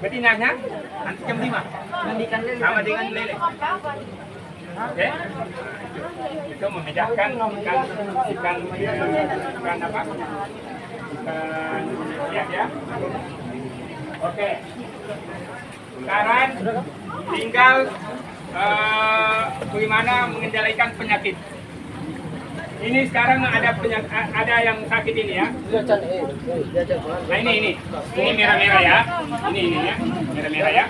Betinanya nanti jam 5. Mandikan lele. Sama dengan lele. Oke. Itu membedakan ikan apa? Ikan hias ya. Oke. Sekarang tinggal bagaimana mengendalikan penyakit. Ini sekarang ada yang sakit ini ya. Nah ini merah-merah ya. Ini ya, merah-merah ya.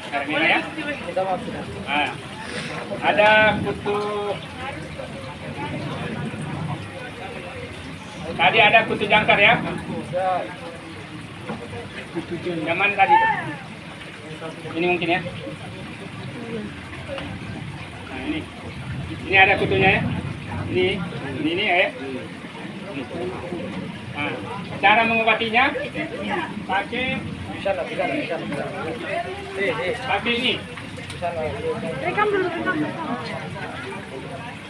Merah-merah ya. Nah, ada kutu. Tadi ada kutu jangkar ya. Yang mana tadi? Ini mungkin ya. Nah ini ada kutunya ya. Ini ya. Nah, cara mengobatinya pakai ini. Rekam dulu.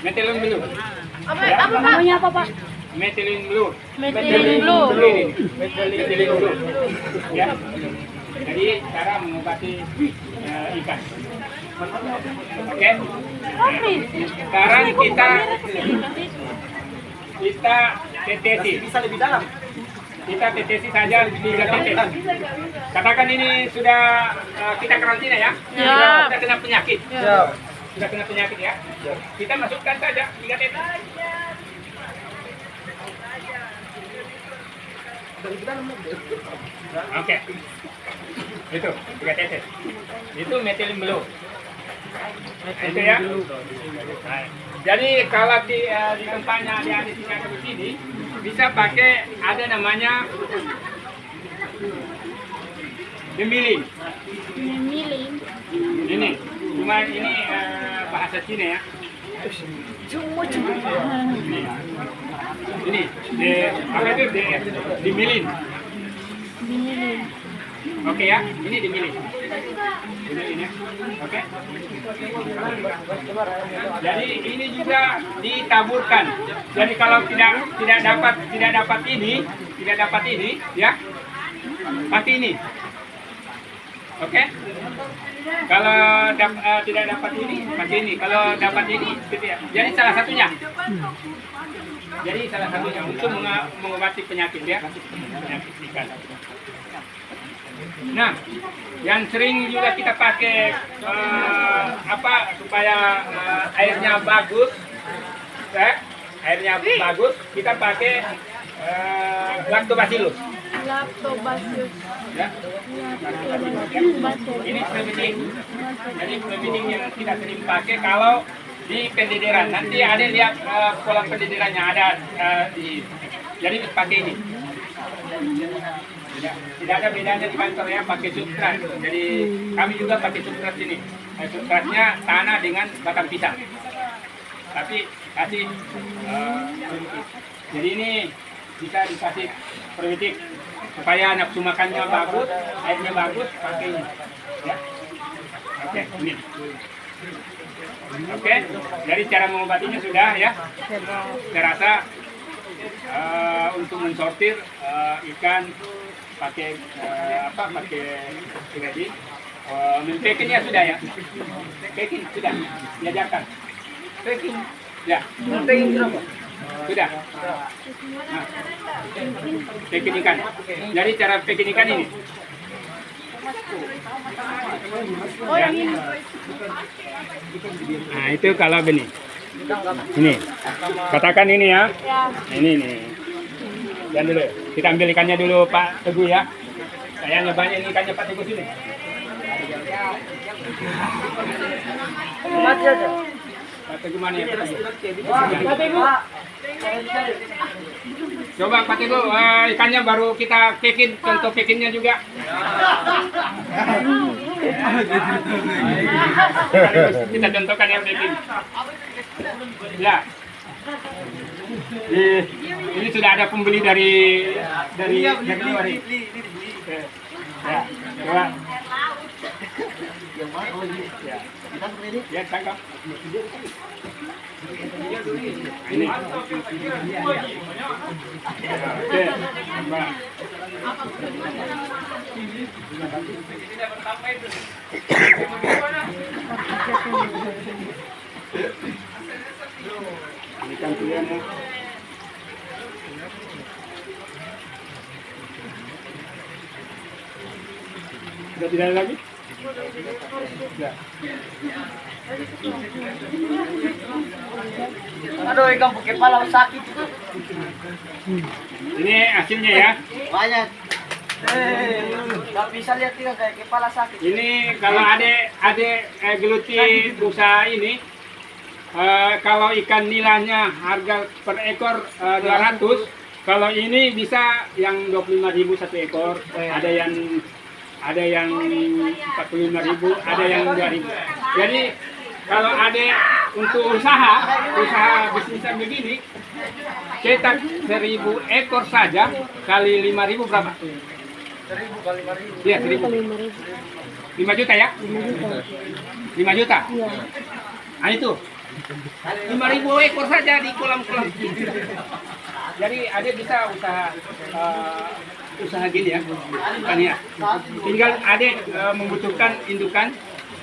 Metilin blue. Apa namanya apa Pak? Metilin blue. Metilin blue. Metilin blue. Ya. Jadi cara mengobati ikan. Oke. Sekarang kita tetesi. Bisa lebih dalam. Kita tetesi saja 3 tetes. Katakan ini sudah kita karantina ya. Sudah kena penyakit. Sudah kena penyakit ya. Kita masukkan saja 3 tetes. Oke. Itu 3 tetes. Itu metilin blue. Itu ya. Nah, jadi kalau di tempatnya di sini atau di sini bisa pakai ada namanya demilin. Ini cuma ini bahasa Cina ya. Ini apa itu demilin. Oke ya, ini dimilih. Dimilih ya. Oke. Jadi ini juga ditaburkan. Jadi kalau tidak dapat ini ya. Pakai ini. Oke. Kalau tidak dapat ini, pakai ini. Kalau dapat ini, gitu ya. Jadi salah satunya. Jadi salah satunya untuk mengobati penyakit ya. Penyakit ikan. Nah, yang sering juga kita pakai supaya airnya bagus, kita pakai lactobacillus. Ya. Ini flumidik. Jadi flumidik yang kita sering pakai kalau di pendederan. Nanti ada lihat kolam pendederannya ada jadi pakai ini. Tidak ada bedanya di kantor ya, pakai substrat. Jadi kami juga pakai substrat ini. Substratnya tanah dengan batang pisang. Tapi kasih jadi ini bisa dikasih probiotik supaya nafsu makannya bagus, airnya bagus, pakai ini. Ya. Oke, ini. Oke, jadi cara mengobatinya sudah ya. Saya rasa untuk mensortir ikan pakai ready. Packing-nya sudah ya. Packing sudah diajarkan. Packing ya. Packing berapa? Sudah. Nah, packing ikan. Jadi cara packing ikan ini. Oh yang ini. Nah itu kalau benih. Ini. Katakan ini ya. Ini. Dan dulu, kita ambil ikannya dulu Pak Teguh ya. Kayaknya banyak ini ikannya Pak Teguh sini. Mati aja. Pak Teguh mana ya? Pak Teguh. Coba Pak Teguh, ikannya baru kita packing, contoh packingnya juga. Kita contohkan yang packing. Ya. Ini sudah ada pembeli dari luar ini. Ya, coba. Ya, tangkap. Ini. Oke. Ini kan pilihannya. Sudah tidak ada lagi? Ya. Aduh, ikan pakai kepala sakit itu. Ini hasilnya ya. Banyak. Nggak bisa lihat juga kayak kepala sakit. Ini kalau ada geluti usaha ini, kalau ikan nilainya harga per ekor 200, kalau ini bisa yang 25.000 satu ekor, ada yang 45.000, ada yang 2.000. Jadi kalau ada untuk usaha bisnis begini, cetak 1.000 ekor saja kali 5.000 berapa? 1.000 kali 5.000. Iya, 1.000. 5 juta ya? 5 juta? Nah itu 5.000 ekor saja di kolam-kolam. Jadi ada bisa usaha gini ya, kan ya. Tinggal ada membutuhkan indukan,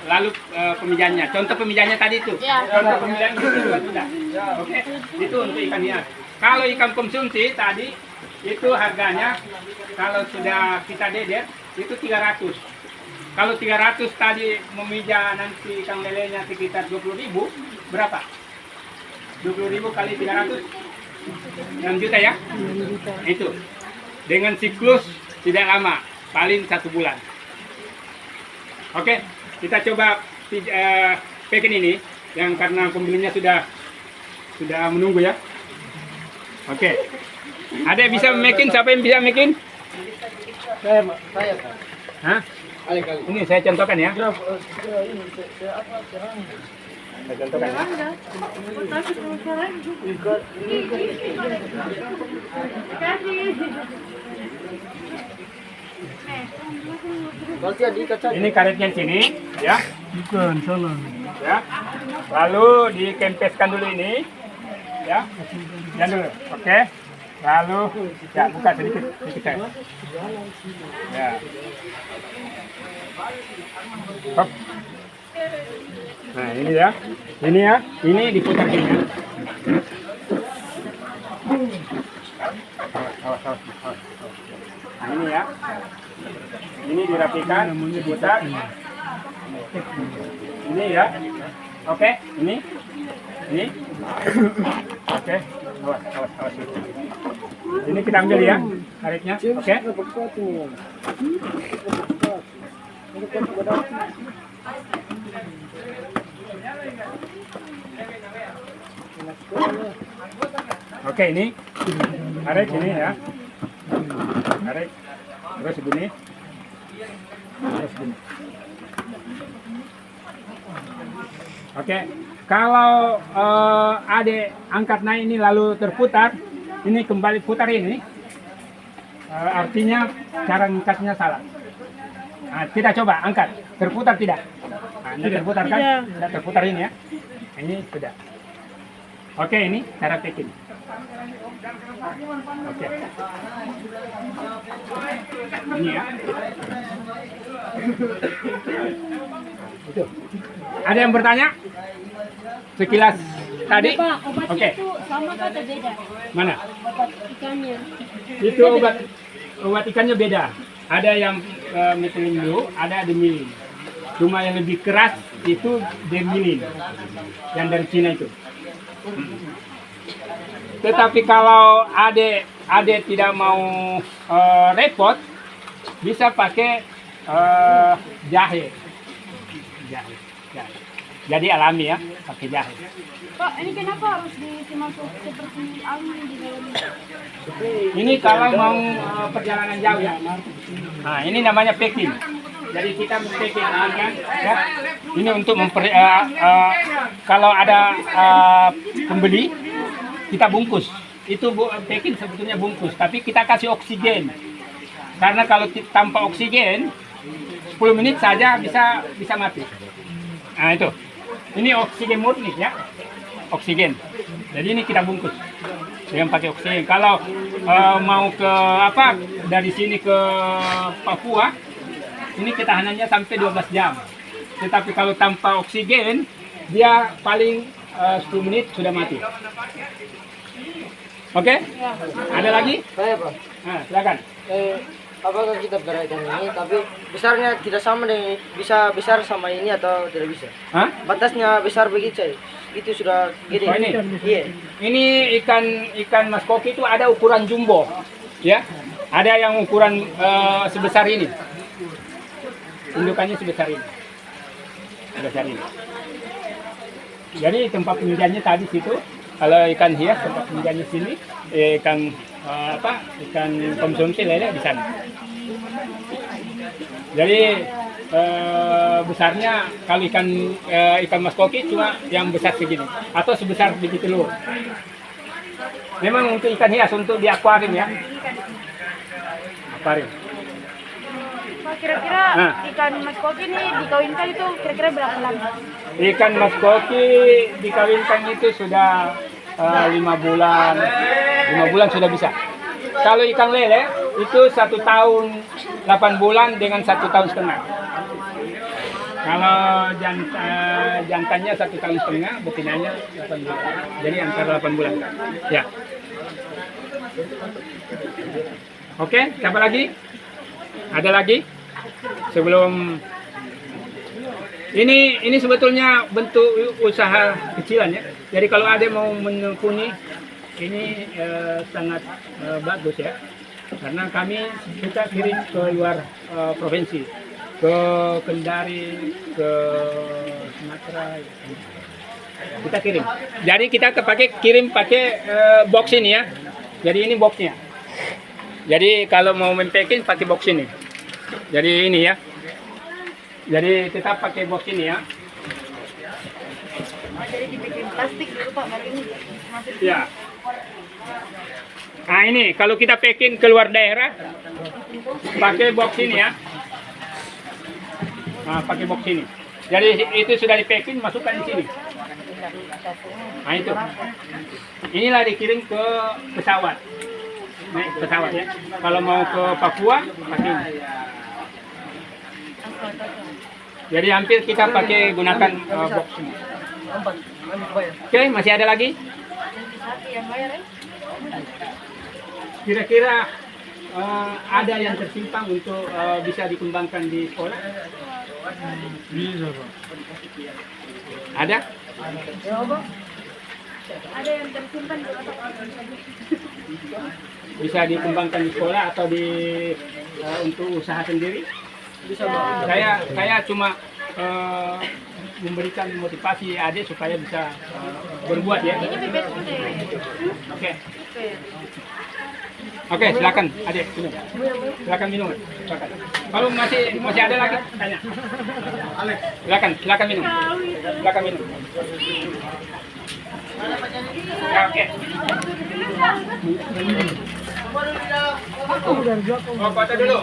lalu pemijahannya. Contoh pemijahannya tadi itu. Ya. Contoh pemijahannya itu sudah. Oke, itu untuk ikan hias. Kalau ikan konsumsi tadi itu harganya kalau sudah kita dedet itu 300. Kalau 300 tadi memijah nanti ikan lelenya sekitar 20.000, berapa? 20.000 kali 300, 6 juta ya? Itu. Dengan siklus tidak lama, paling 1 bulan. Oke, kita coba pekin ini, yang karena pembelinya sudah menunggu ya. Oke. Ada yang bisa making? Siapa yang bisa making? Saya, Pak. Hah? Kali-kali. Ini saya contohkan ya. Saya contohkan ya. Ini karetnya sini, ya. Bukan, salah. Ya. Lalu dikempeskan dulu ini, ya. Jangan dulu, oke. Lalu, ya buka sedikit saya. Ya. Hop. Nah ini ya, ini diputar gini ya. Awas. Nah ini ya, ini dirapikan, diputar. Ini ya, oke, ini, oke, awas. Ini kita ambil ya, karetnya, oke. Oke, ini karet ini ya, karet, terus begini, Oke, kalau adik angkat naik ini lalu terputar, ini kembali putar ini, artinya cara ngangkatnya salah. Nah, kita coba angkat, terputar tidak? Nah, ini terputar kan? Tidak terputar ini ya. Ini sudah. Oke, ini cara packing. Oke. Ini ya. Itu. Ada yang bertanya? Sekilas tadi? Pak, obatnya Oke. itu sama atau beda? Mana? Obat ikannya. Itu obat ikannya beda. Ada yang methylene blue, ada demilin. Cuma yang lebih keras itu demilin, yang dari Cina itu. Tetapi kalau ade tidak mau repot, bisa pakai jahe. Jadi alami ya, pakai jahe. Pak, ini kenapa harus dimasuk seperti almi di dalamnya? Ini kalau mau perjalanan jauh ya. Nah, ini namanya packing. Jadi kita packing kan, ya. Ini untuk kalau ada pembeli, kita bungkus. Itu packing sebetulnya bungkus, tapi kita kasih oksigen. Karena kalau tanpa oksigen, 10 menit saja bisa mati. Nah itu, ini oksigen murni ya, oksigen. Jadi ini kita bungkus dengan pakai oksigen. Kalau mau ke dari sini ke Papua, ini ketahanannya sampai 12 jam. Tetapi kalau tanpa oksigen, dia paling 10 menit sudah mati. Oke? Ada lagi? Saya Pak. Nah, silakan. Apakah kita beraikan ini tapi besarnya tidak sama dengan bisa besar sama ini atau tidak bisa? Hah? Batasnya besar begitu saya. Itu sudah gede. Oh, ini? Iya. Ini ikan mas koki itu ada ukuran jumbo, ya. Ada yang ukuran sebesar ini. Indukannya sebesar ini. Sebesar ini. Jadi tempat pemilihannya tadi situ. Kalau ikan hias tempat pemilihannya sini, ikan ikan konsumsi lele di sana. Jadi besarnya kalau ikan mas koki cuma yang besar segini atau sebesar biji telur. Memang untuk ikan hias untuk di akuarium ya. Akuarium. Pak, kira-kira Nah. ikan mas koki ini dikawinkan itu kira-kira berapa lama? Ikan mas koki dikawinkan itu sudah 5 bulan. 5 bulan sudah bisa. Kalau ikan lele itu 1 tahun 8 bulan dengan 1 tahun setengah. Kalau jantannya 1 tahun setengah, betinanya 8 bulan. Jadi antara 8 bulan. Ya. Oke, siapa lagi? Ada lagi? Sebelum ini sebetulnya bentuk usaha kecilan ya. Jadi kalau ada mau menekuni ini sangat bagus ya. Karena kami kita kirim ke luar provinsi, ke Kendari, ke Sumatera. Kita kirim. Jadi kita kirim pakai box ini ya. Jadi ini boxnya. Jadi kalau mau mempacking pakai box ini. Jadi ini ya. Jadi tetap pakai box ini ya. Jadi dibikin plastik dulu Pak, baru ini masuk. Ya. Nah ini kalau kita packing keluar daerah pakai box ini ya. Nah, pakai box ini. Jadi itu sudah di packing masukkan di sini. Nah itu. Inilah dikirim ke pesawat. Naik pesawat ya. Kalau mau ke Papua pakai ini. Jadi hampir kita pakai gunakan box ini. Oke, masih ada lagi? Yang bayar ya? Kira-kira ada yang tersimpan untuk bisa dikembangkan di sekolah? Ada? Ada yang tersimpan di otak. Bisa dikembangkan di sekolah atau untuk usaha sendiri? Bisa. Saya cuma memberikan motivasi adik supaya bisa berbuat ya. Ini bebek kuda. Oke. Oke, silakan adik minum. Silakan minum. Silakan. Kalau masih ada lagi tanya. Silakan minum. Silakan minum. Ya, oke. Oh, foto dulu.